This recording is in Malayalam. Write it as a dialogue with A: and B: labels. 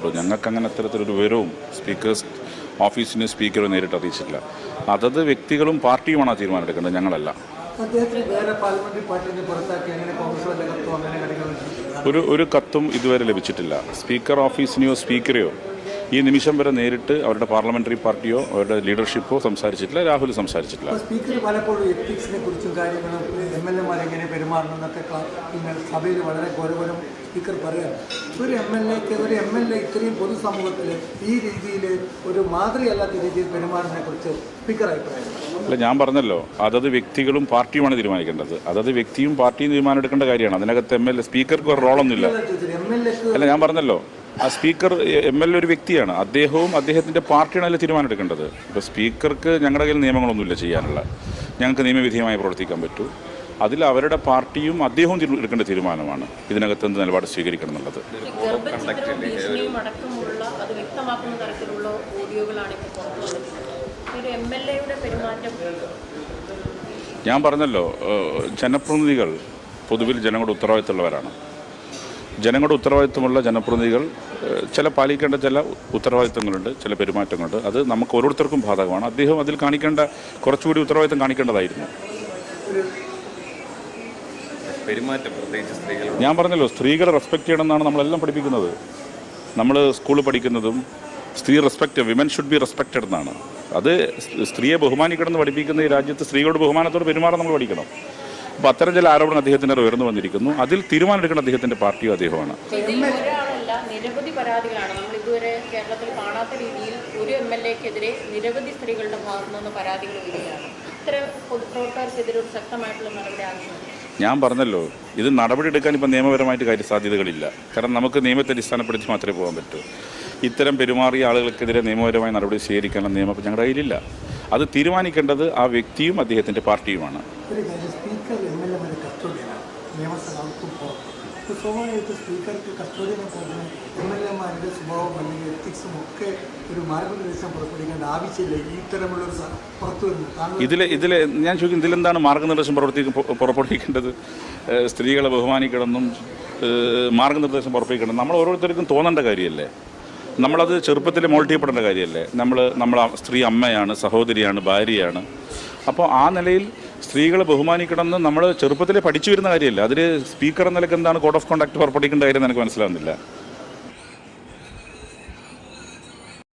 A: കണ്ടു. ഞങ്ങൾക്ക് അങ്ങനെ അത്തരത്തിലൊരു വിവരവും സ്പീക്കേഴ്സ് ഓഫീസിന് സ്പീക്കറെ നേരിട്ട് അറിയിച്ചിട്ടില്ല. അതത് വ്യക്തികളും പാർട്ടിയുമാണ് ആ തീരുമാനമെടുക്കേണ്ടത്, ഞങ്ങളല്ല. ഒരു കത്തും ഇതുവരെ ലഭിച്ചിട്ടില്ല. സ്പീക്കർ ഓഫീസിനെയോ സ്പീക്കറെയോ ഈ നിമിഷം വരെ നേരിട്ട് അവരുടെ പാർലമെന്ററി പാർട്ടിയോ അവരുടെ ലീഡർഷിപ്പോ സംസാരിച്ചിട്ടില്ല. രാഹുൽ സംസാരിച്ചിട്ടില്ല.
B: സ്പീക്കർ പലപ്പോഴും എത്തിക്സിനെ കുറിച്ചും കാര്യങ്ങളും MLA എങ്ങനെ പെരുമാറണം എന്നൊക്കെ സഭയിൽ വളരെ ഗൗരവം സ്പീക്കർ പറയാം. ഒരു MLA ഇത്രയും പൊതുസമൂഹത്തിൽ ഈ രീതിയിൽ ഒരു മാതൃകയല്ലാത്ത രീതിയിൽ പെരുമാറുന്നതിനെ കുറിച്ച് സ്പീക്കർ അഭിപ്രായം?
A: അല്ല, ഞാൻ പറഞ്ഞല്ലോ, അതത് വ്യക്തികളും പാർട്ടിയുമാണ് തീരുമാനിക്കേണ്ടത്. അതത് വ്യക്തിയും പാർട്ടിയും തീരുമാനം എടുക്കേണ്ട കാര്യമാണ്. അതിനകത്ത് സ്പീക്കർക്ക് ഒരു റോളൊന്നുമില്ല. അല്ല, ഞാൻ പറഞ്ഞല്ലോ, ആ സ്പീക്കർ MLA ഒരു വ്യക്തിയാണ്. അദ്ദേഹവും അദ്ദേഹത്തിൻ്റെ പാർട്ടിയാണ് അതിൽ തീരുമാനം എടുക്കേണ്ടത്. ഇപ്പോൾ സ്പീക്കർക്ക് ഞങ്ങളുടെ കയ്യിൽ നിയമങ്ങളൊന്നുമില്ല ചെയ്യാനുള്ള. ഞങ്ങൾക്ക് നിയമവിധേയമായി പ്രവർത്തിക്കാൻ പറ്റൂ. അതിൽ അവരുടെ പാർട്ടിയും അദ്ദേഹവും എടുക്കേണ്ട തീരുമാനമാണ് ഇതിനകത്ത് എന്ത് നിലപാട് സ്വീകരിക്കണം എന്നുള്ളത്. ഞാൻ പറഞ്ഞല്ലോ, ജനപ്രതിനിധികൾ പൊതുവിൽ ജനങ്ങളുടെ ഉത്തരവാദിത്തമുള്ളവരാണ്. ജനങ്ങളുടെ ഉത്തരവാദിത്തമുള്ള ജനപ്രതിനിധികൾ ചില പാലിക്കേണ്ട ചില ഉത്തരവാദിത്തങ്ങളുണ്ട്, ചില പെരുമാറ്റങ്ങളുണ്ട്. അത് നമുക്ക് ഓരോരുത്തർക്കും ബാധകമാണ്. അദ്ദേഹം അതിൽ കാണിക്കേണ്ട കുറച്ചുകൂടി ഉത്തരവാദിത്തം കാണിക്കേണ്ടതായിരുന്നു. ഞാൻ പറഞ്ഞല്ലോ, സ്ത്രീകളെ റെസ്പെക്ട് ചെയ്യണമെന്നാണ് നമ്മളെല്ലാം പഠിപ്പിക്കുന്നത്. നമ്മൾ സ്കൂളിൽ പഠിക്കുന്നതും സ്ത്രീ വിമൻ ഷുഡ് ബി റെസ്പെക്റ്റഡ് എന്നാണ്. അത് സ്ത്രീയെ ബഹുമാനിക്കണം എന്ന് പഠിപ്പിക്കുന്ന ഈ രാജ്യത്ത് സ്ത്രീകളുടെ ബഹുമാനത്തോട് പെരുമാറാൻ നമ്മൾ പഠിക്കണം. അപ്പോൾ അത്തരം ചില ആരോപണം അദ്ദേഹത്തിൻ്റെ ഉയർന്നു വന്നിരിക്കുന്നു. അതിൽ തീരുമാനമെടുക്കേണ്ട അദ്ദേഹത്തിൻ്റെ പാർട്ടിയോ അദ്ദേഹമാണ്.
C: നിരവധി പരാതികളാണ് നമ്മൾ ഇതുവരെ കേരളത്തിൽ കാണാത്ത രീതിയിൽ ഒരു MLAക്കെതിരെ നിരവധി സ്ത്രീകളുടെ ഭാഗത്തു നിന്ന് പരാതികൾ വരികയാണ്. ഇത്തരം പൊതുപ്രവർത്തകർക്കെതിരെ ഒരു ശക്തമായിട്ടുള്ള നടപടി ആവശ്യമാണ്.
A: ഞാൻ പറഞ്ഞല്ലോ, ഇത് നടപടിയെടുക്കാൻ ഇപ്പോൾ നിയമപരമായിട്ട് കാര്യസാധ്യതകളില്ല. കാരണം നമുക്ക് നിയമത്തെ അടിസ്ഥാനപ്പെടുത്തി മാത്രമേ പോകാൻ പറ്റൂ. ഇത്തരം പെരുമാറിയ ആളുകൾക്കെതിരെ നിയമപരമായ നടപടി സ്വീകരിക്കാനുള്ള നിയമം ഞങ്ങളുടെ കയ്യിലില്ല. അത് തീരുമാനിക്കേണ്ടത് ആ വ്യക്തിയും അദ്ദേഹത്തിൻ്റെ പാർട്ടിയുമാണ്.
B: സ്വാഭാവികമായിട്ട് സ്പീക്കർക്ക് കസ്റ്റഡിയെ പോകുന്ന MLAമാരുടെ സ്വഭാവം അല്ലെങ്കിൽ എത്തിക്സും ഒക്കെ ഒരു മാർഗനിർദ്ദേശം പുറപ്പെടുവിക്കേണ്ട ആവശ്യമില്ല. ഈ ഇത്തരമുള്ളൊരു പുറത്തു വരുന്നു.
A: ഇതിൽ ഞാൻ ചോദിക്കുന്നത്, ഇതിലെന്താണ് മാർഗനിർദ്ദേശം പുറപ്പെടുവിക്കേണ്ടത്? സ്ത്രീകളെ ബഹുമാനിക്കണമെന്നും മാർഗനിർദ്ദേശം പുറപ്പെടുവിക്കണം നമ്മൾ ഓരോരുത്തർക്കും തോന്നേണ്ട കാര്യമല്ലേ? നമ്മളത് ചെറുപ്പത്തിൽ മോൾഡ് ചെയ്യപ്പെടേണ്ട കാര്യമല്ലേ? നമ്മൾ സ്ത്രീ അമ്മയാണ്, സഹോദരിയാണ്, ഭാര്യയാണ്. അപ്പോൾ ആ നിലയിൽ സ്ത്രീകളെ ബഹുമാനിക്കണമെന്ന് നമ്മൾ ചെറുപ്പത്തിലെ പഠിച്ചു വരുന്ന കാര്യമല്ല. അതിൽ സ്പീക്കർ എന്ന നിലയ്ക്ക് എന്താണ് കോഡ് ഓഫ് കോണ്ടക്ട് പുറപ്പെടുവിക്കേണ്ട കാര്യം എനിക്ക് മനസ്സിലാവുന്നില്ല.